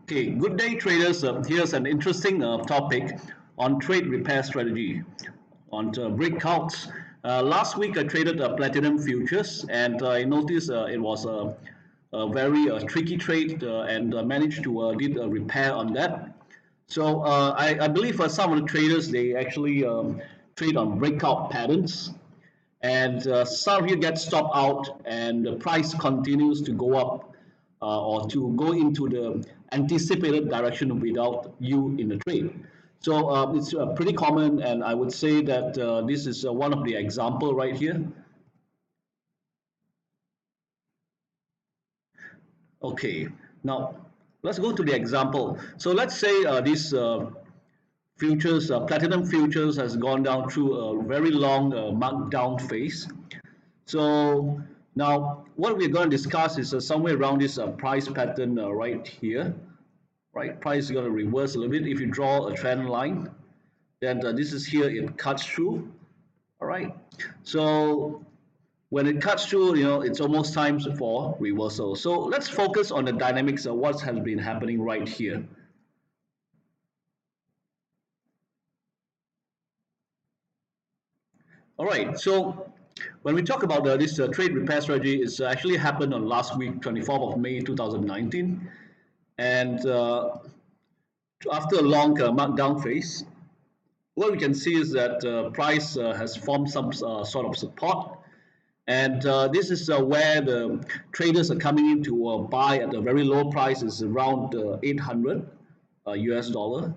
Okay, good day, traders. Here's an interesting topic on trade repair strategy on breakouts. Last week, I traded platinum futures, and I noticed it was a very tricky trade, and managed to did a repair on that. So I believe some of the traders they actually trade on breakout patterns, and some of you get stopped out and the price continues to go up or to go into the anticipated direction without you in the trade. So it's pretty common, and I would say that this is one of the example right here. Okay, now let's go to the example. So let's say this futures, platinum futures has gone down through a very long markdown phase. So now what we're going to discuss is somewhere around this price pattern right here, right? Price is going to reverse a little bit. If you draw a trend line, then this is here, it cuts through, all right? So when it cuts through, it's almost time for reversal. So let's focus on the dynamics of what has been happening right here. All right, so when we talk about this trade repair strategy, it's actually happened on last week, 24th of May 2019. And after a long markdown phase, what we can see is that price has formed some sort of support. And this is where the traders are coming in to buy at a very low price, is around 800 US dollar.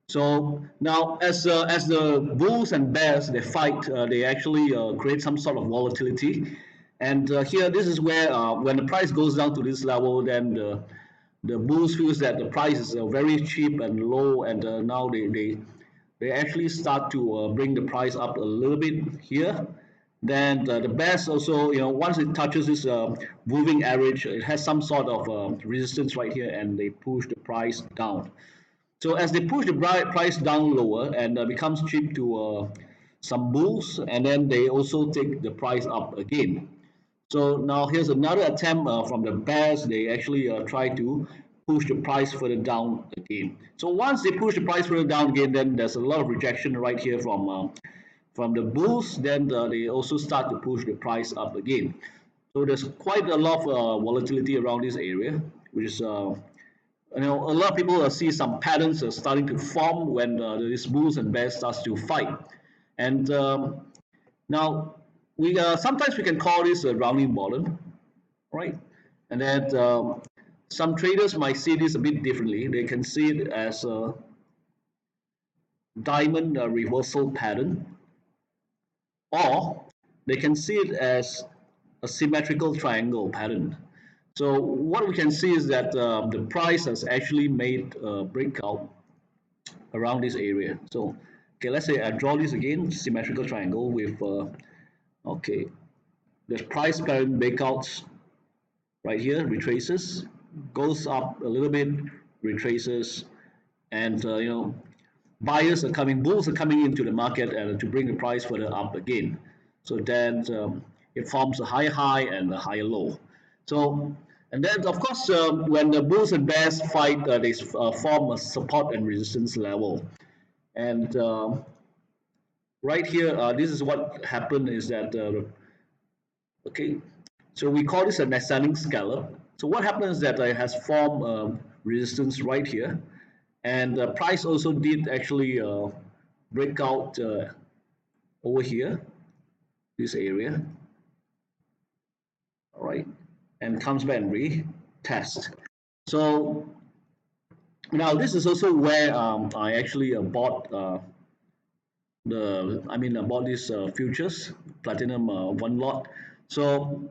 So now, as the bulls and bears they fight, they actually create some sort of volatility. And here, this is where when the price goes down to this level, then the bulls feels that the price is very cheap and low, and now they actually start to bring the price up a little bit here. Then the bears also, once it touches this moving average, it has some sort of resistance right here, and they push the price down. So as they push the price down lower and becomes cheap to some bulls, and then they also take the price up again. So now here's another attempt from the bears. They actually try to push the price further down again. So once they push the price further down again, then there's a lot of rejection right here from the bulls. Then they also start to push the price up again. So there's quite a lot of volatility around this area, which is a lot of people see some patterns starting to form when these bulls and bears starts to fight. And now we sometimes we can call this a rounding bottom, right? And then some traders might see this a bit differently. They can see it as a diamond reversal pattern, or they can see it as a symmetrical triangle pattern. So what we can see is that the price has actually made a breakout around this area. So, okay, let's say I draw this again, symmetrical triangle with, okay, the price pattern breakouts right here, retraces, goes up a little bit, retraces, and buyers are coming, bulls are coming into the market and to bring the price further up again. So then it forms a higher high and a higher low. So, and then of course, when the bulls and bears fight, they form a support and resistance level. And right here, this is what happened is that, okay, so we call this an ascending scallop. So what happens is that it has formed resistance right here. And the price also did actually break out over here, this area. All right, and comes back and retest. So now this is also where I actually bought I bought these futures, platinum one lot. So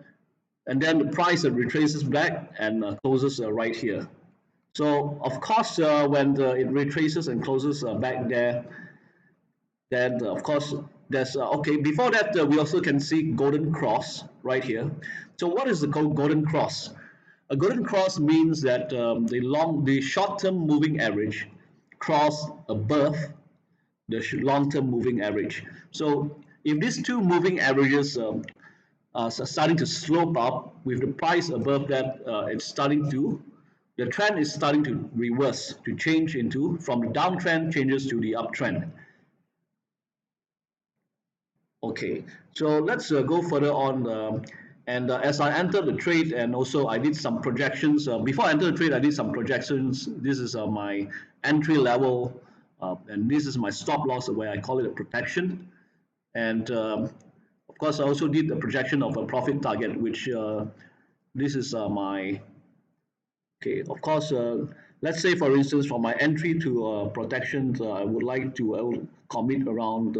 and then the price retraces back and closes right here. So of course, when it retraces and closes back there, then of course there's okay. Before that, we also can see golden cross right here. So what is the golden cross? A golden cross means that the short-term moving average cross above the long-term moving average. So if these two moving averages are starting to slope up with the price above that, it's starting to the trend is starting to reverse, to change into, from the downtrend changes to the uptrend. Okay, so let's go further on. And as I entered the trade, and also I did some projections. Before I entered the trade, I did some projections. This is my entry level, and this is my stop loss, where I call it a protection. And of course, I also did the projection of a profit target, which this is my, okay, of course, let's say for instance, for my entry to protection, I would like to commit around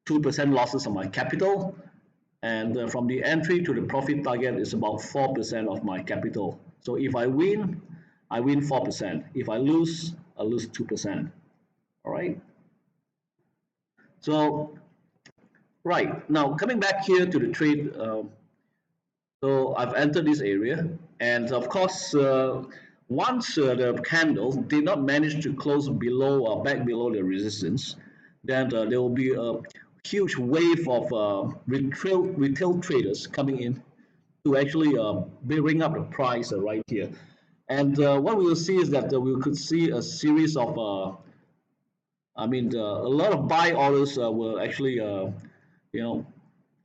2% losses on my capital. And from the entry to the profit target is about 4% of my capital. So if I win 4%. If I lose 2%. All right. So, right, now coming back here to the trade, so I've entered this area, and of course, once the candle did not manage to close below, back below the resistance, then there will be a huge wave of retail traders coming in to actually bring up the price right here. And what we will see is that we could see a series of, a lot of buy orders were actually,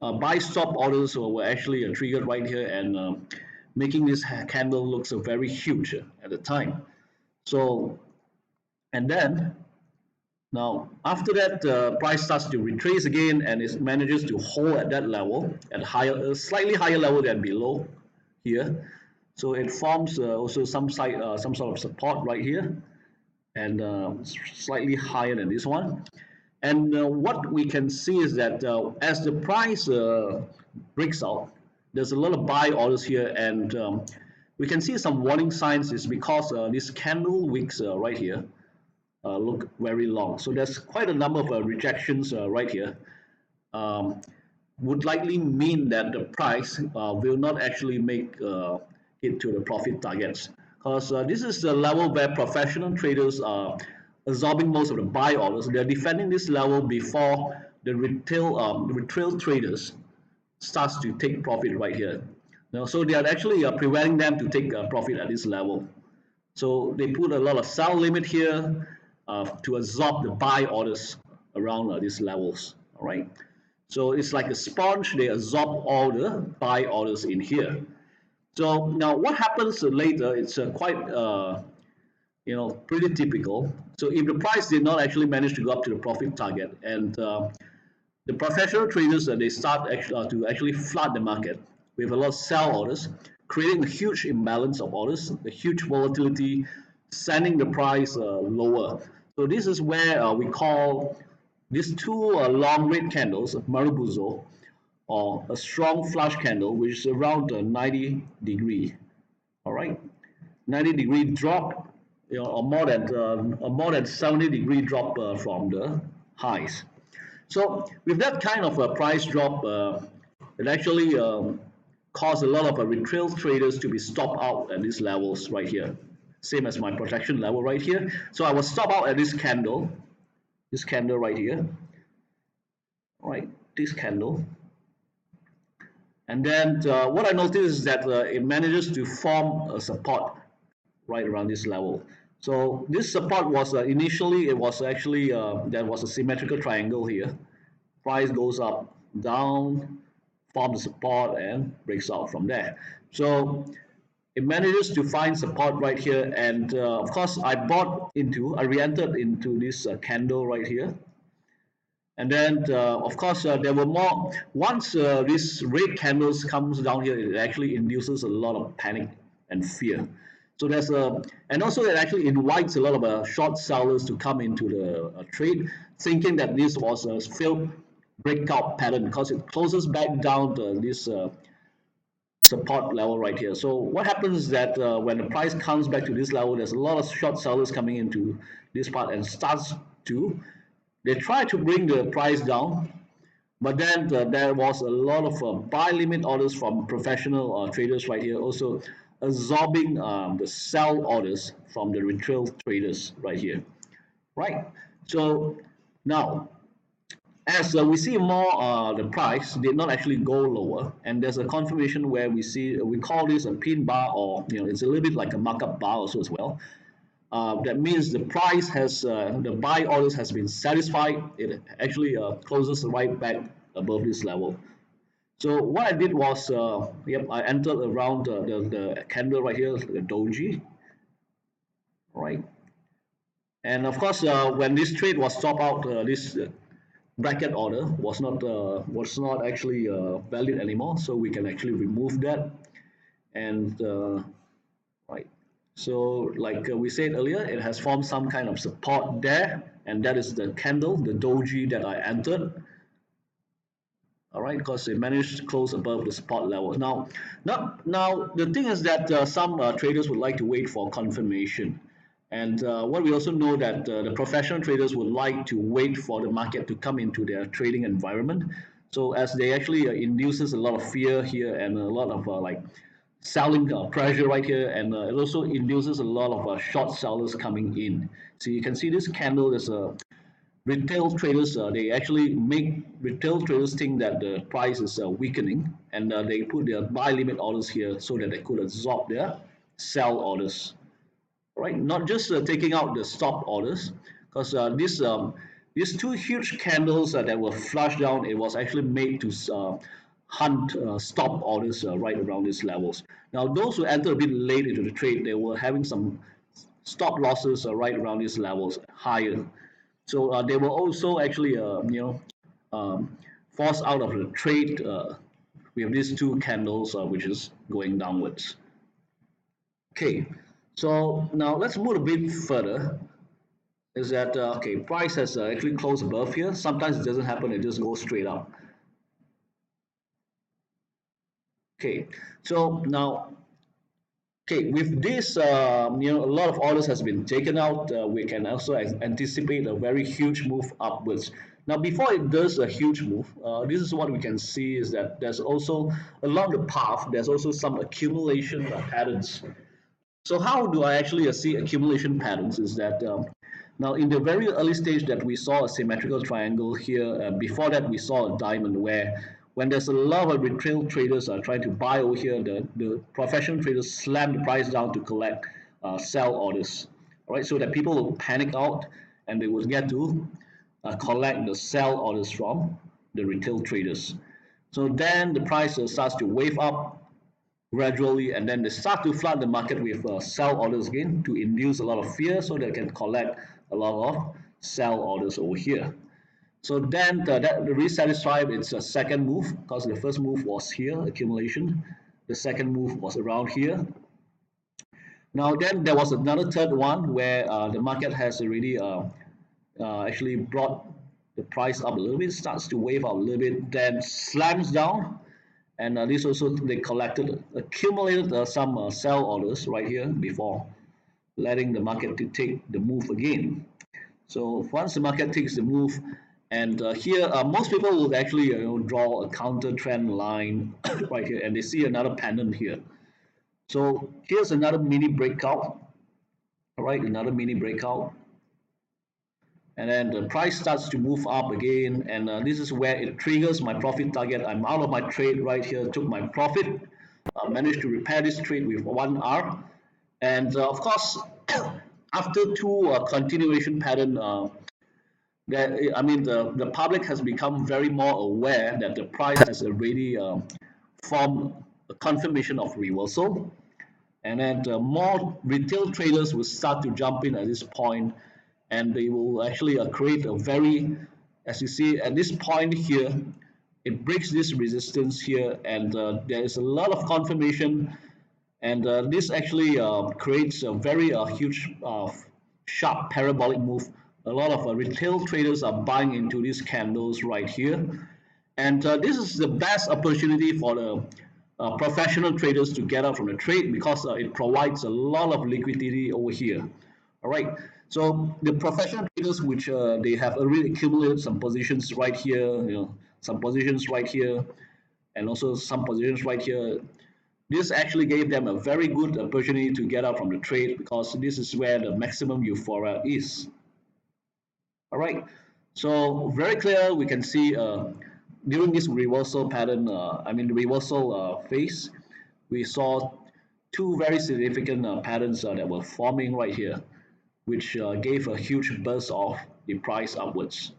buy stop orders were actually triggered right here, and making this candle looks very huge at the time. So, and then now after that, the price starts to retrace again, and it manages to hold at that level, at higher, slightly higher level than below here. So it forms also some sort of support right here, and slightly higher than this one. And what we can see is that as the price breaks out, there's a lot of buy orders here, and we can see some warning signs. Is because these candle wicks right here look very long. So there's quite a number of rejections right here. Would likely mean that the price will not actually make it to the profit targets, because this is the level where professional traders are absorbing most of the buy orders. They're defending this level before the retail traders starts to take profit right here. So they are actually preventing them to take profit at this level. So they put a lot of sell limit here to absorb the buy orders around these levels. All right. So it's like a sponge. They absorb all the buy orders in here. So now what happens later? It's quite pretty typical. So if the price did not actually manage to go up to the profit target, and the professional traders they start to actually flood the market with a lot of sell orders, creating a huge imbalance of orders, a huge volatility, sending the price lower. So this is where we call these two long red candles, Marubozu, or a strong flush candle, which is around 90 degree. All right, 90-degree drop, or more than 70-degree drop from the highs. So with that kind of a price drop, it actually caused a lot of retail traders to be stopped out at these levels right here. Same as my protection level right here. So I was stopped out at this candle right here. All right, this candle. And then what I noticed is that it manages to form a support right around this level. So this support was initially, it was actually, there was a symmetrical triangle here. Price goes up, down, forms a support, and breaks out from there. So it manages to find support right here, and of course I re-entered into this candle right here. And then of course there were more. Once this red candles comes down here, it actually induces a lot of panic and fear. So there's and also it actually invites a lot of short sellers to come into the trade, thinking that this was a failed breakout pattern, because it closes back down to this support level right here. So what happens is that when the price comes back to this level, there's a lot of short sellers coming into this part and they try to bring the price down, but then there was a lot of buy limit orders from professional traders right here, also absorbing the sell orders from the retail traders right here. Right. So now as we see more, the price did not actually go lower, and there's a confirmation where we call this a pin bar, or it's a little bit like a markup bar also as well. That means the price has the buy orders has been satisfied. It actually closes right back above this level. So what I did was, yep, I entered around the candle right here, the doji, right? And of course, when this trade was stopped out, this bracket order was not actually valid anymore. So we can actually remove that. And right, so like we said earlier, it has formed some kind of support there, and that is the candle, the doji that I entered. All right, because it managed to close above the support level. Now the thing is that some traders would like to wait for confirmation, and what we also know that the professional traders would like to wait for the market to come into their trading environment. So as they actually induces a lot of fear here and a lot of like selling pressure right here, and it also induces a lot of short sellers coming in. So you can see this candle is a retail traders, they actually make retail traders think that the price is weakening, and they put their buy limit orders here so that they could absorb their sell orders, right? Not just taking out the stop orders, because these two huge candles that were flushed down, it was actually made to hunt stop orders right around these levels. Now, those who entered a bit late into the trade, they were having some stop losses right around these levels higher. So they were also actually, forced out of the trade with these two candles, which is going downwards. Okay, so now let's move a bit further. Is that okay? Price has actually closed above here. Sometimes it doesn't happen; it just goes straight up. Okay, so now, okay, with this, a lot of orders has been taken out. We can also anticipate a very huge move upwards. Now, before it does a huge move, this is what we can see is that there's also along the path, there's also some accumulation patterns. So how do I actually see accumulation patterns? Is that now in the very early stage that we saw a symmetrical triangle here. Before that, we saw a diamond where when there's a lot of retail traders are trying to buy over here, the professional traders slam the price down to collect sell orders. All right, so that people will panic out and they will get to collect the sell orders from the retail traders. So then the price starts to wave up gradually, and then they start to flood the market with sell orders again to induce a lot of fear so they can collect a lot of sell orders over here. So then that resatisfied its second move, because the first move was here, accumulation. The second move was around here. Now then there was another third one where the market has already actually brought the price up a little bit, starts to wave up a little bit, then slams down, and this also they collected accumulated some sell orders right here before letting the market to take the move again. So once the market takes the move, and here most people will actually draw a counter trend line right here, and they see another pendant here. So here's another mini breakout. All right, another mini breakout, and then the price starts to move up again, and this is where it triggers my profit target. I'm out of my trade right here, took my profit, managed to repair this trade with 1R, and of course after two continuation pattern, that I mean the public has become very more aware that the price has already formed a confirmation of reversal, and then more retail traders will start to jump in at this point, and they will actually create a very, as you see at this point here, it breaks this resistance here, and there is a lot of confirmation, and this actually creates a very huge sharp parabolic move. A lot of retail traders are buying into these candles right here, and this is the best opportunity for the professional traders to get out from the trade, because it provides a lot of liquidity over here. All right. So the professional traders, which they have already accumulated some positions right here, some positions right here, and also some positions right here. This actually gave them a very good opportunity to get out from the trade, because this is where the maximum euphoria is. All right. So very clear, we can see during this reversal pattern, the reversal phase, we saw two very significant patterns that were forming right here, which gave a huge burst of the price upwards.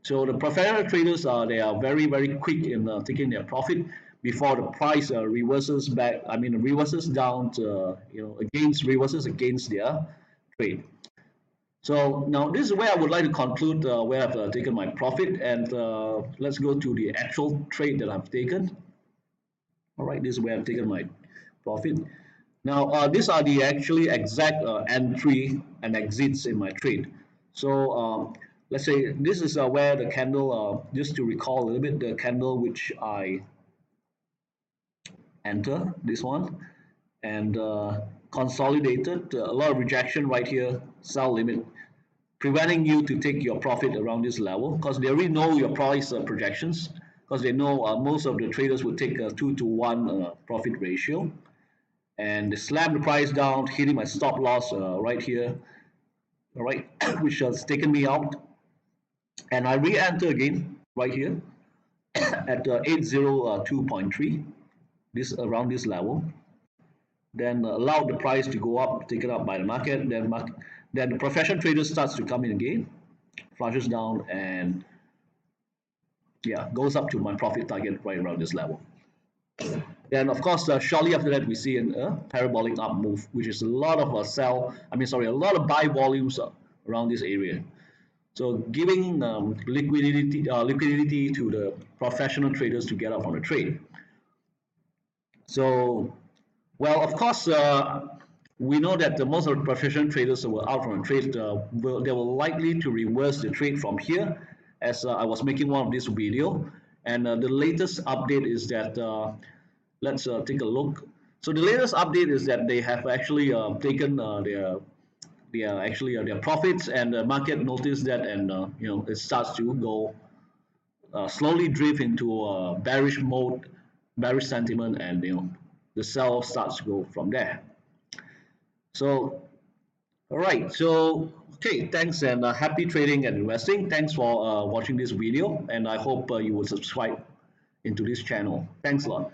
So the professional traders, they are very, very quick in taking their profit before the price reverses back. Reverses down to, reverses against their trade. So now this is where I would like to conclude where I've taken my profit, and let's go to the actual trade that I've taken. All right, this is where I've taken my profit. Now these are the actually exact entry and exits in my trade. So let's say this is where the candle, just to recall a little bit, the candle which I enter, this one, and consolidated, a lot of rejection right here, sell limit, preventing you to take your profit around this level because they already know your price projections, because they know most of the traders would take a 2 to 1 profit ratio, and they slam the price down, hitting my stop loss right here, all right, which has taken me out, and I re-enter again right here at 802.3, this around this level, then allow the price to go up, taken up by the market, then the professional trader starts to come in again, flushes down, and yeah, goes up to my profit target right around this level. Then of course, shortly after that, we see a parabolic up move, which is a lot of a lot of buy volumes around this area. So giving liquidity to the professional traders to get out from the trade. So, well, of course, we know that most of the professional traders who were out from the trade, they were likely to reverse the trade from here, as I was making one of this video. And the latest update is that, let's take a look. So the latest update is that they have actually taken their profits, and the market noticed that, and it starts to go slowly drift into a bearish mode, bearish sentiment, and the sell starts to go from there. So, all right. So, okay. Thanks, and happy trading and investing. Thanks for watching this video, and I hope you will subscribe into this channel. Thanks a lot.